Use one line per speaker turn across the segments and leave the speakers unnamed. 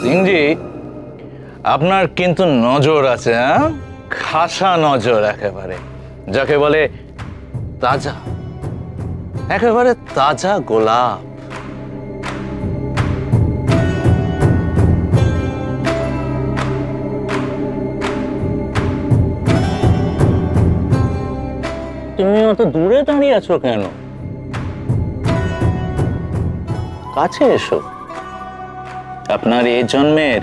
সিংজি, আপনার কিন্তু নজর আছে, হ্যাঁ, খাসা নজর, একেবারে যাকে বলে তাজা, একেবারে তাজা গোলাপ। তুমি অত দূরে দাঁড়িয়ে আছো কেন? কাছে এসো। আপনার এই জন্মের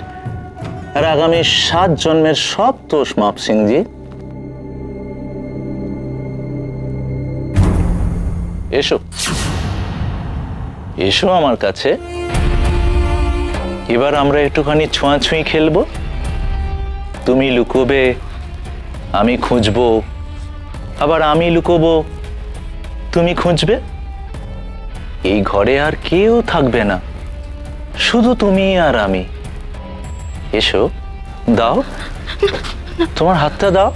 আর আগামী 7 জন্মের সব দোষ মাপ সিংজি। এসো এসো আমার কাছে। এবার আমরা একটুখানি ছোঁয়াছুঁই খেলবো। তুমি লুকোবে, আমি খুঁজবো, আবার আমি লুকোবো, তুমি খুঁজবে। এই ঘরে আর কেউ থাকবে না, শুধু তুমি আর আমি। এসো, দাও তোমার হাতটা, দাও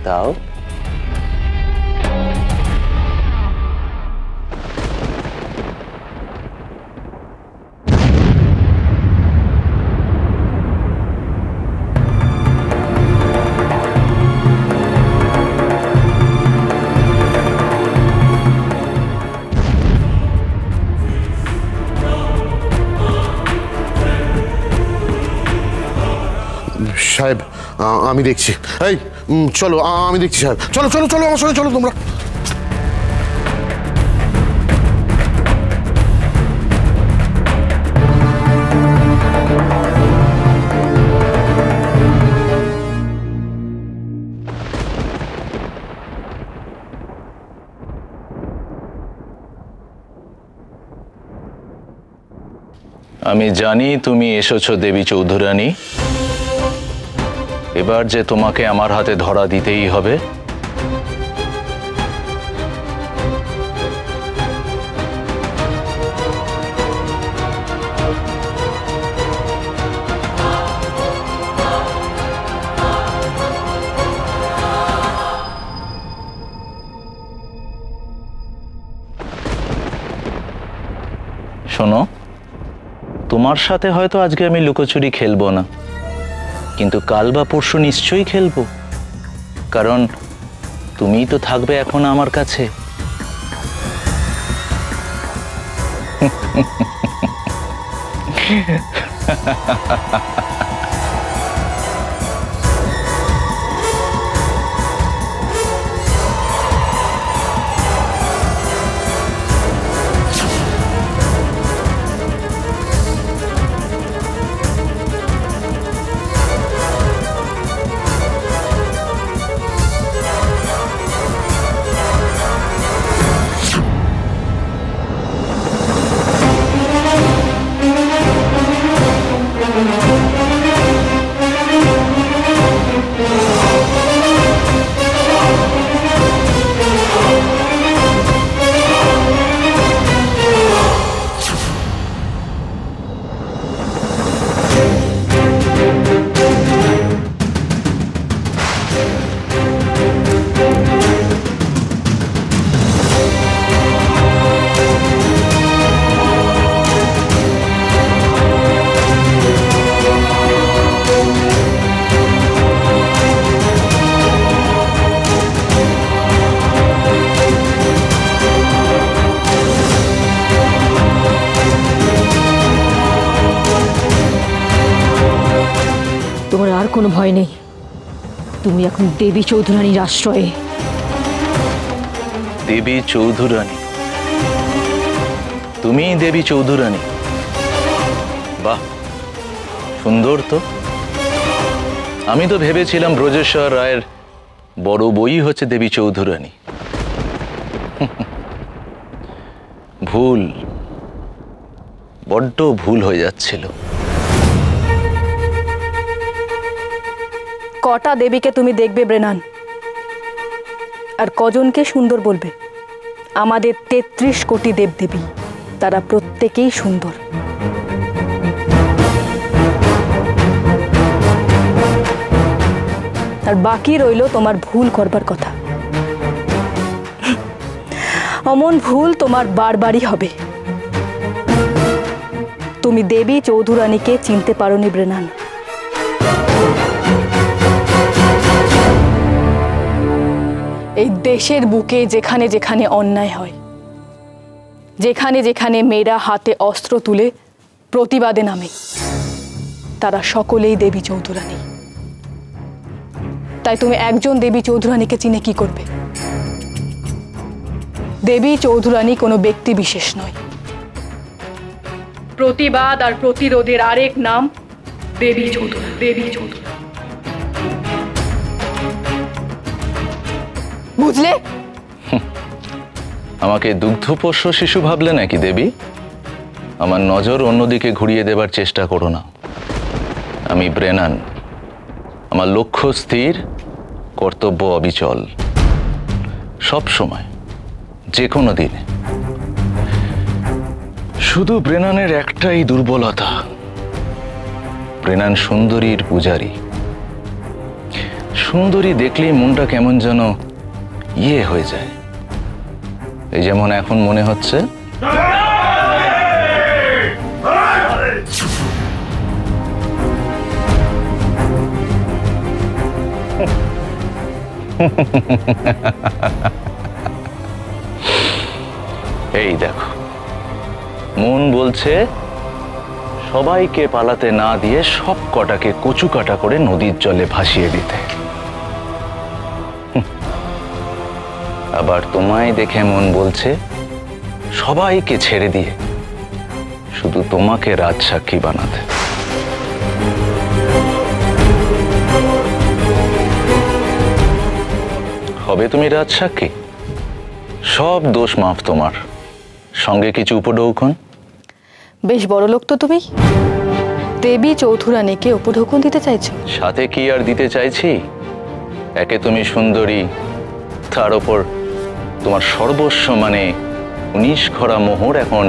দাও।
সাহেব, আমি দেখছি। এই চলো, আমি দেখছি সাহেব। চলো চলো চলো, আমার সঙ্গে চলো তোমরা।
আমি জানি তুমি এসেছো দেবী চৌধুরানী। এবার যে তোমাকে আমার হাতে ধরা দিতেই হবে। শোনো, তোমার সাথে হয়তো আজকে আমি লুকোচুরি খেলবো না, কিন্তু কাল বা পরশু নিশ্চয়ই খেলবো, কারণ তুমিই তো থাকবে এখন আমার কাছে।
তোমার আর কোনো ভয় নেই, তুমি এখন দেবী চৌধুরানীর আশ্রয়ে।
দেবী চৌধুরানী? তুমি দেবী চৌধুরানী? বাহ, সুন্দর তো। আমি তো ভেবেছিলাম ব্রজেশ্বর রায়ের বড় বই হচ্ছে দেবী চৌধুরানী। ভুল, বড্ড ভুল হয়ে যাচ্ছিল।
কটা দেবীকে তুমি দেখবে ব্রেনান, আর কজনকে সুন্দর বলবে? আমাদের 33 কোটি দেবদেবী, তারা প্রত্যেকেই সুন্দর। আর বাকি রইল তোমার ভুল করবার কথা। অমন ভুল তোমার বারবারই হবে। তুমি দেবী চৌধুরানীকে চিনতে পারোনি ব্রেনান। এই দেশের বুকে যেখানে যেখানে অন্যায় হয়, যেখানে যেখানে মেয়েরা হাতে অস্ত্র তুলে প্রতিবাদে নামে, তারা সকলেই দেবী চৌধুরানী। তাই তুমি একজন দেবী চৌধুরানীকে চিনে কি করবে? দেবী চৌধুরানী কোনো ব্যক্তি বিশেষ নয়, প্রতিবাদ আর প্রতিরোধের আরেক নাম দেবী চৌধুরানী। দেবী চৌধুরানী, বুঝলে?
আমাকে দুগ্ধপোষ্য শিশু ভাবলে নাকি দেবী? আমার নজর অন্যদিকে ঘুরিয়ে দেবার চেষ্টা করো না। আমি ব্রেনান, আমার লক্ষ্য স্থির, কর্তব্য অবিচল, সব সময়, যে কোনো দিনে। শুধু ব্রেনানের একটাই দুর্বলতা, ব্রেনান সুন্দরীর পূজারী। সুন্দরী দেখলেই মনটা কেমন যেন হয়ে যায়। এই যেমন এখন মনে হচ্ছে এই দেখো, মন বলছে সবাইকে পালাতে না দিয়ে সব কটাকে কচু কাটা করে নদীর জলে ভাসিয়ে দিতে। আবার তোমায় দেখে মন বলছে সবাইকে ছেড়ে দিয়ে শুধু তোমাকে রাজসাক্ষী বানাতে। হবে তুমি রাজসাক্ষী, সব দোষ মাফ তোমার, সঙ্গে কিছু উপঢৌকন।
বেশ বড় লোক তো তুমি, দেবী চৌধুরানীকে উপঢৌকন দিতে চাইছো?
সাথে কি আর দিতে চাইছি? একে তুমি সুন্দরী, তার ওপর তোমার সর্বস্ব মানে 19 খরা মোহর এখন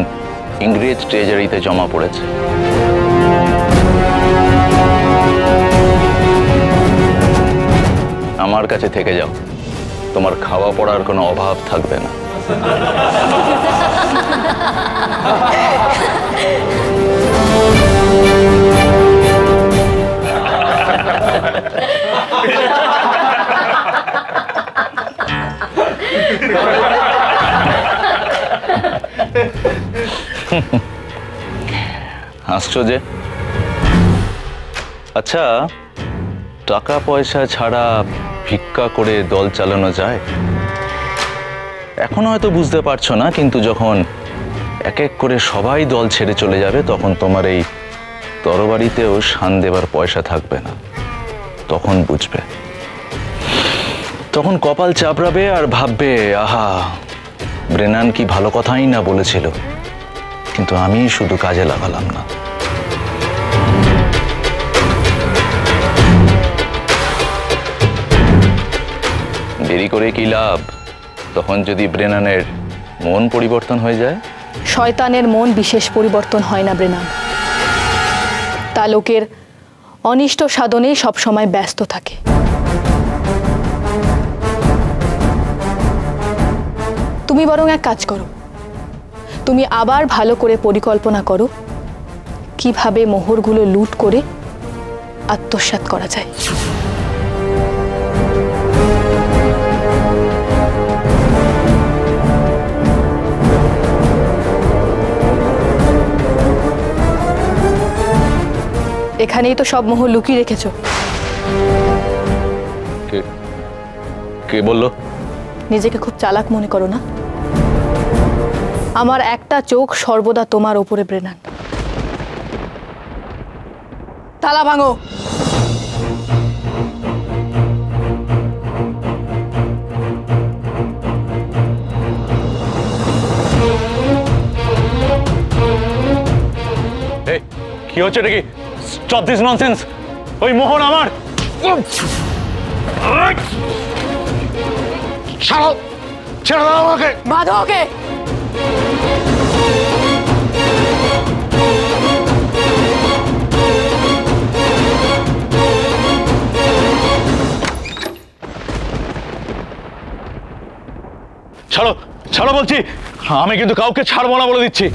ইংরেজ ট্রেজারিতে জমা পড়েছে। আমার কাছে থেকে যাও, তোমার খাওয়া পড়ার কোনো অভাব থাকবে না। হাসছো যে? আচ্ছা, টাকা পয়সা ছাড়া ভিক্ষা করে দল চালানো যায়? এখন হয়তো বুঝতে পারছো না, কিন্তু যখন এক এক করে সবাই দল ছেড়ে চলে যাবে তখন তোমার এই তরবারিতেও শান দেবার পয়সা থাকবে না। তখন বুঝবে, তখন কপাল চাপড়াবে আর ভাববে, আহা, ব্রেনান কি ভালো কথাই না বলেছিল, কিন্তু আমি শুধু কাজে লাগালাম না। দেরি করে কি লাভ? তখন যদি ব্রেনানের মন পরিবর্তন হয়ে যায়?
শয়তানের মন বিশেষ পরিবর্তন হয় না ব্রেনান, তা লোকের অনিষ্ট সাধনেই সবসময় ব্যস্ত থাকে। তুমি বরং এক কাজ করো, তুমি আবার ভালো করে পরিকল্পনা করো কিভাবে মোহরগুলো লুট করে আত্মসাৎ করা যায়। এখানেই তো সব মোহর লুকিয়ে রেখেছো।
কে বললো?
নিজেকে খুব চালাক মনে করো না? আমার একটা চোখ সর্বদা তোমার ওপরে ব্রেনান। তালা ভাঙো।
কি হচ্ছে নাকি? Stop this nonsense. ওই মোহন আমার।
ছাড়ো, ছেড়ে দাও আমাকে।
বাঁধো ওকে।
ছাড়ো, ছাড়ো বলছি। আমি কিন্তু কাউকে ছাড়বো না বলে দিচ্ছি।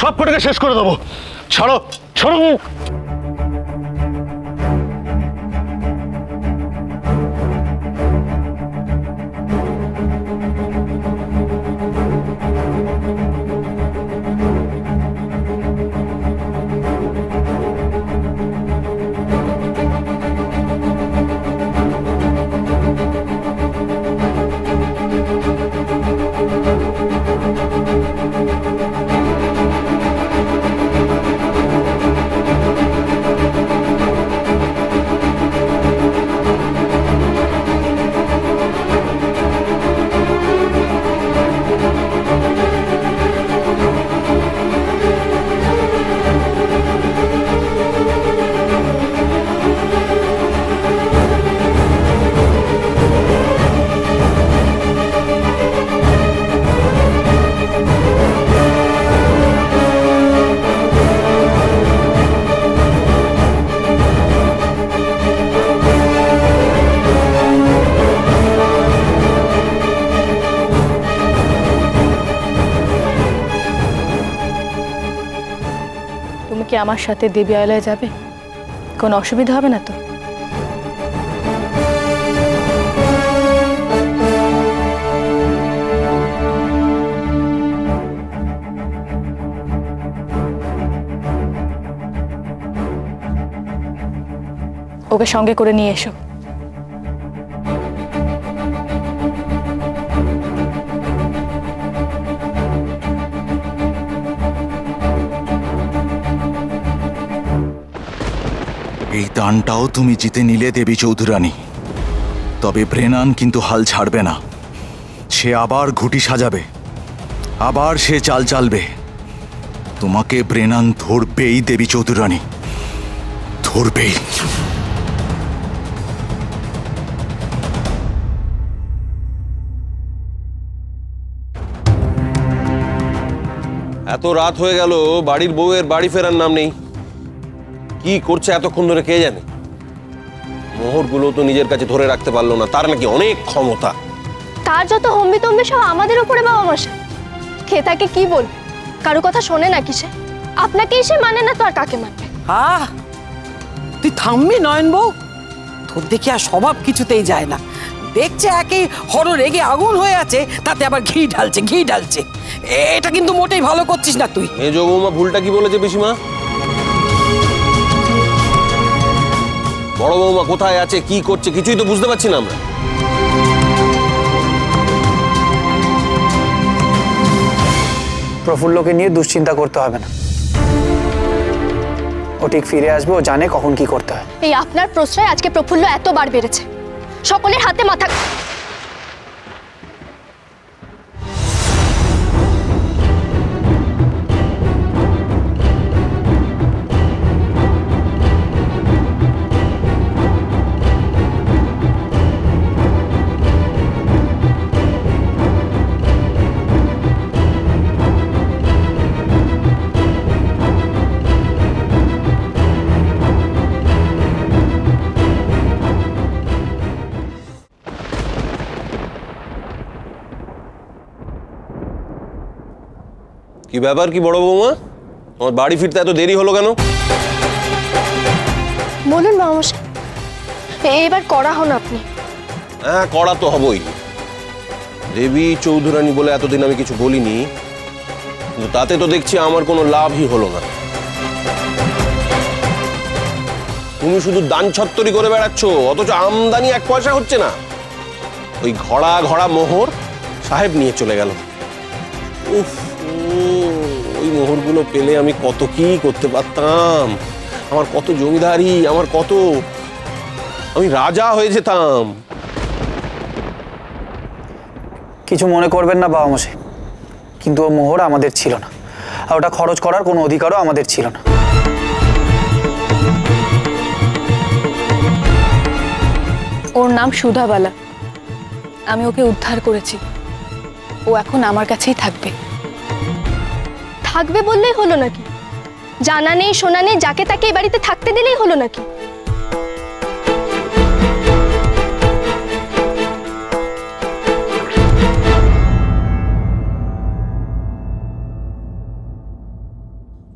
সব কটাকে শেষ করে দেবো। ছাড়ো ছাড়ো।
তুমি কি আমার সাথে দেবী আলয়ে যাবে? কোনো অসুবিধা হবে না তো? ওকে সঙ্গে করে নিয়ে এসো।
এই দানটাও তুমি জিতে নিলে দেবী চৌধুরানী, তবে ব্রেনান কিন্তু হাল ছাড়বে না। সে আবার ঘুটি সাজাবে, আবার সে চাল চালবে। তোমাকে ব্রেনান ধরবেই দেবী চৌধুরানী, ধরবেই।
এত রাত হয়ে গেল, বাড়ির বউয়ের বাড়ি ফেরার নাম নেই। কি করছে এতক্ষণ ধরে কে জানে। মোহরগুলো তো নিজের কাছে ধরে রাখতে পারলো না, তার নাকি অনেক ক্ষমতা।
তার যত হম্বি তম্বি সব আমাদের উপরে বাবা মশাই। খেয়ে তাকে কি বল, কারো কথা শোনে নাকি সে? আপনাকে সে মানে না তো আর কাকে মানবে?
তুই থামবি নয়ন বউ? তোর দেখি আর স্বভাব কিছুতেই যায় না। দেখছে একে হর রেগে আগুন হয়ে আছে, তাতে আবার ঘি ঢালছে। এটা কিন্তু মোটেই ভালো করছিস না তুই।
মেজ বৌমা ভুলটা কি বলেছে পিসিমা? বড় বৌমা কোথায় আছে, কি করছে, কিছুই তো বুঝতে পারছি না আমরা।
প্রফুল্লকে নিয়ে দুশ্চিন্তা করতে হবে না, ও ঠিক ফিরে আসবে, ও জানে কখন কি করতে হয়।
এই আপনার প্রশ্রয় আজকে প্রফুল্ল এতবার বেড়েছে, সকলের হাতে মাথা।
কি ব্যাপার কি বড় বৌমা, আমার বাড়ি ফিরতে এত দেরি হলো কেন?
বলুন বাবা মশাই, এবার করা হন আপনি।
হ্যাঁ, করা তো হবই। দেবী চৌধুরানী বলে এতদিন আমি কিছু বলিনি, কিন্তু তাতে তো দেখছি আমার কোনো লাভই হলো না। তুমি শুধু দান ছত্তরি করে বেড়াচ্ছ, অথচ আমদানি এক পয়সা হচ্ছে না। ওই ঘড়া মোহর সাহেব নিয়ে চলে গেল। উফ, ওই মোহরগুলো পেলে আমি কত কি করতে পারতাম। আমার কত জমিদারি, আমি রাজা হয়ে যেতাম।
কিছু মনে করবেন না বাবা মশাই, কিন্তু ও মোহর আমাদের ছিল না, আর ওটা খরচ করার কোনো অধিকারও আমাদের ছিল না।
ওর নাম সুধাবালা, আমি ওকে উদ্ধার করেছি। ও এখন আমার কাছেই থাকবে।
থাকবে বললেই হলো নাকি? জানা নেই শোনা নেই যাকে তাকে এই বাড়িতে থাকতে দিলেই হলো নাকি?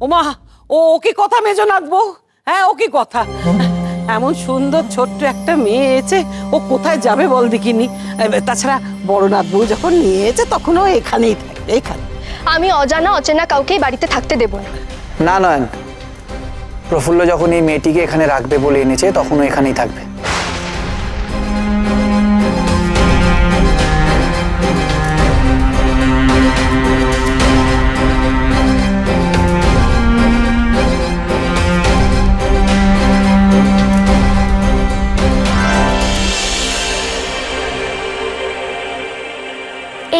ওমা, ও কি কথা মেজনাথ বউ? হ্যাঁ, ও কি কথা? এমন সুন্দর ছোট্ট একটা মেয়ে এসে ও কোথায় যাবে বল দেখিনি। তাছাড়া বড়নাথ বউ যখন নিয়েছে তখন ও এখানেই থাকবে, এখানে।
আমি অজানা অচেনা কাউকে বাড়িতে থাকতে দেব না।
না নয়ন, প্রফুল্ল যখন এই মেয়েটিকে এখানে রাখবে বলে এনেছে তখন ও এখানেই থাকবে।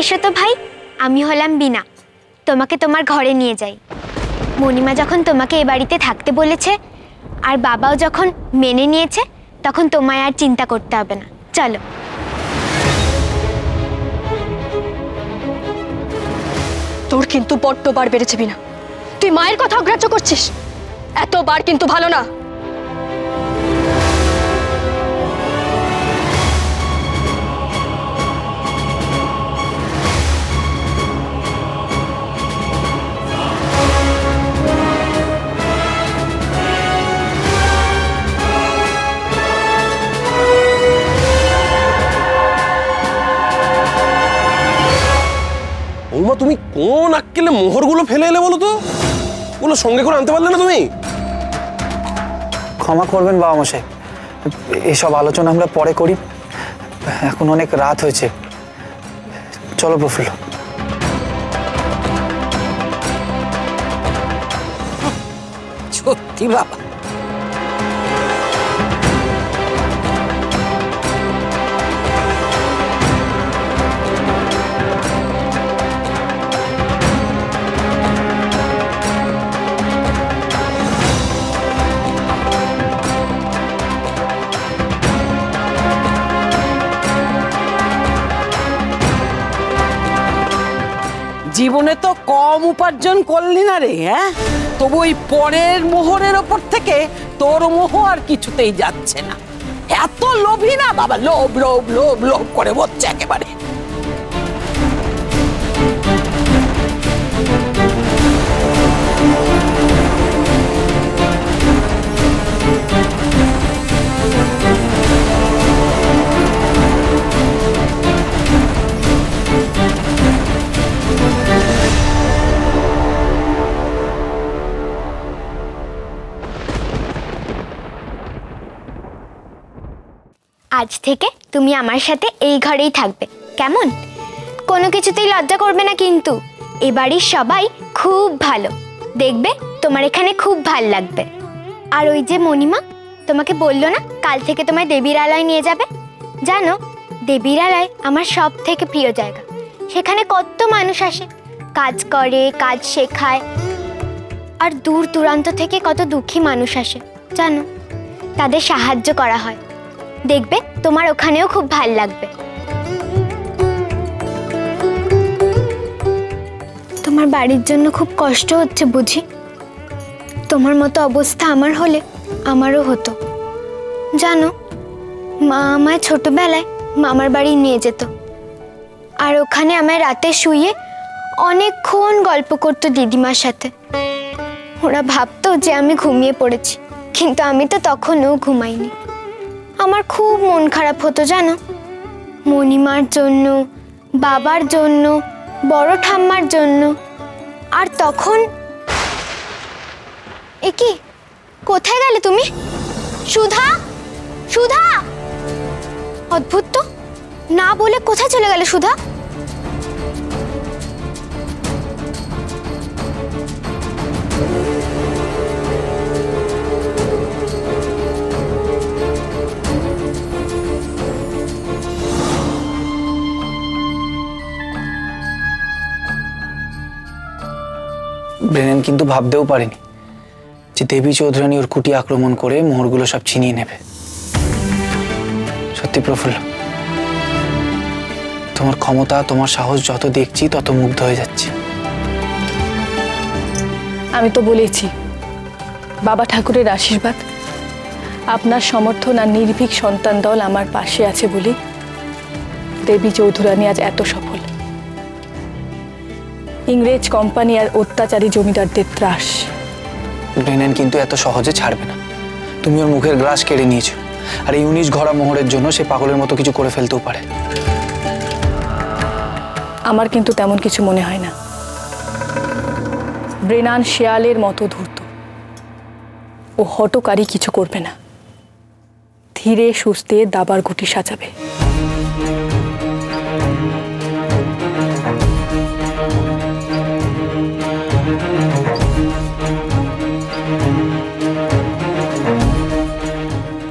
এসো তো ভাই, আমি হলাম বিনা, তোমাকে তোমার ঘরে নিয়ে যাই। মণিমা যখন তোমাকে এ বাড়িতে থাকতে বলেছে আর বাবাও যখন মেনে নিয়েছে তখন তোমায় আর চিন্তা করতে হবে না, চলো।
তোর কিন্তু বড্ড বার বেড়েছে বিনা, তুই মায়ের কথা অগ্রাহ্য করছিস, এতবার কিন্তু ভালো না।
বৌমা, তুমি কোন আক্কেলে মোহরগুলো ফেলে এলে বলো তো? ওগুলো সঙ্গে করে আনতে পারলে না তুমি?
ক্ষমা করবেন বাবা মশাই, এসব আলোচনা আমরা পরে করি, এখন অনেক রাত হয়েছে। চলো প্রফুল্ল।
সত্যি বাবা, জীবনে তো কম উপার্জন করলি না রে। হ্যাঁ, তবু ওই পরের মোহরের ওপর থেকে তোর মোহ আর কিছুতেই যাচ্ছে না। এত লোভী না বাবা, লোভ লোভ লোভ লোভ করে বলছে একেবারে।
আজ থেকে তুমি আমার সাথে এই ঘরেই থাকবে, কেমন? কোনো কিছুতেই লজ্জা করবে না কিন্তু। এ বাড়ির সবাই খুব ভালো, দেখবে তোমার এখানে খুব ভাল লাগবে। আর ওই যে মণিমা তোমাকে বললো না কাল থেকে তোমায় দেবীর আলয় নিয়ে যাবে, জানো দেবীর আলয় আমার সব থেকে প্রিয় জায়গা। সেখানে কত মানুষ আসে, কাজ করে, কাজ শেখায়, আর দূর দূরান্ত থেকে কত দুঃখী মানুষ আসে জানো, তাদের সাহায্য করা হয়। দেখবে তোমার ওখানেও খুব ভাল লাগবে। তোমার বাড়ির জন্য খুব কষ্ট হচ্ছে বুঝি? তোমার মতো অবস্থা আমার হলে আমারও হতো। জানো, মা আমায় ছোটবেলায় মামার বাড়ি নিয়ে যেত, আর ওখানে আমায় রাতে শুয়ে অনেকক্ষণ গল্প করতো দিদিমার সাথে। ওরা ভাবতো যে আমি ঘুমিয়ে পড়েছি, কিন্তু আমি তো তখনও ঘুমাইনি। আমার খুব মন খারাপ হতো জানো, মণিমার জন্য, বাবার জন্য, বড় ঠাম্মার জন্য। আর তখন এ কি, কোথায় গেলে তুমি? সুধা, সুধা! অদ্ভুত তো, না বলে কোথায় চলে গেলে সুধা?
ব্রেনেন কিন্তু ভাবতেও পারেনি যে দেবী চৌধুরানী ওর কুটি আক্রমণ করে মোহরগুলো সব ছিনিয়ে নেবে। সত্যি প্রফুল্ল, তোমার ক্ষমতা, তোমার সাহস যত দেখছি তত মুগ্ধ হয়ে যাচ্ছে।
আমি তো বলেছি, বাবা ঠাকুরের আশীর্বাদ, আপনার সমর্থন আর নির্ভীক সন্তান দল আমার পাশে আছে বলে দেবী চৌধুরানী আজ এত সফল। ইংরেজ কোম্পানি আর অত্যাচারী জমিদারদের ত্রাস
ব্রেনান কিন্তু এত সহজে ছাড়বে না। তুমি ওর মুখের গ্রাস কেড়ে নিয়েছো, আর এই 19 ঘোড়া মোহরের জন্য সে পাগলের মতো কিছু করে ফেলতেও পারে।
আমার কিন্তু তেমন কিছু মনে হয় না। ব্রেনান শেয়ালের মতো ধূর্ত, ও হটকারী কিছু করবে না, ধীরে সুস্থে দাবার গুটি সাজাবে।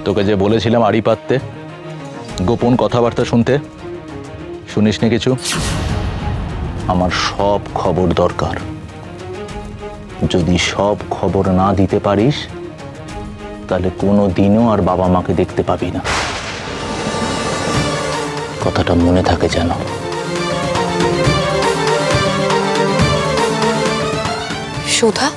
তোকে যে বলেছিলাম আড়ি পাততে, গোপন কথাবার্তা শুনতে, শুনিসনি কিছু? আমার সব খবর দরকার। যদি সব খবর না দিতে পারিস তাহলে কোনো দিনও আর বাবা মাকে দেখতে পাবি না। কথাটা মনে থাকে যেন।
সুধা,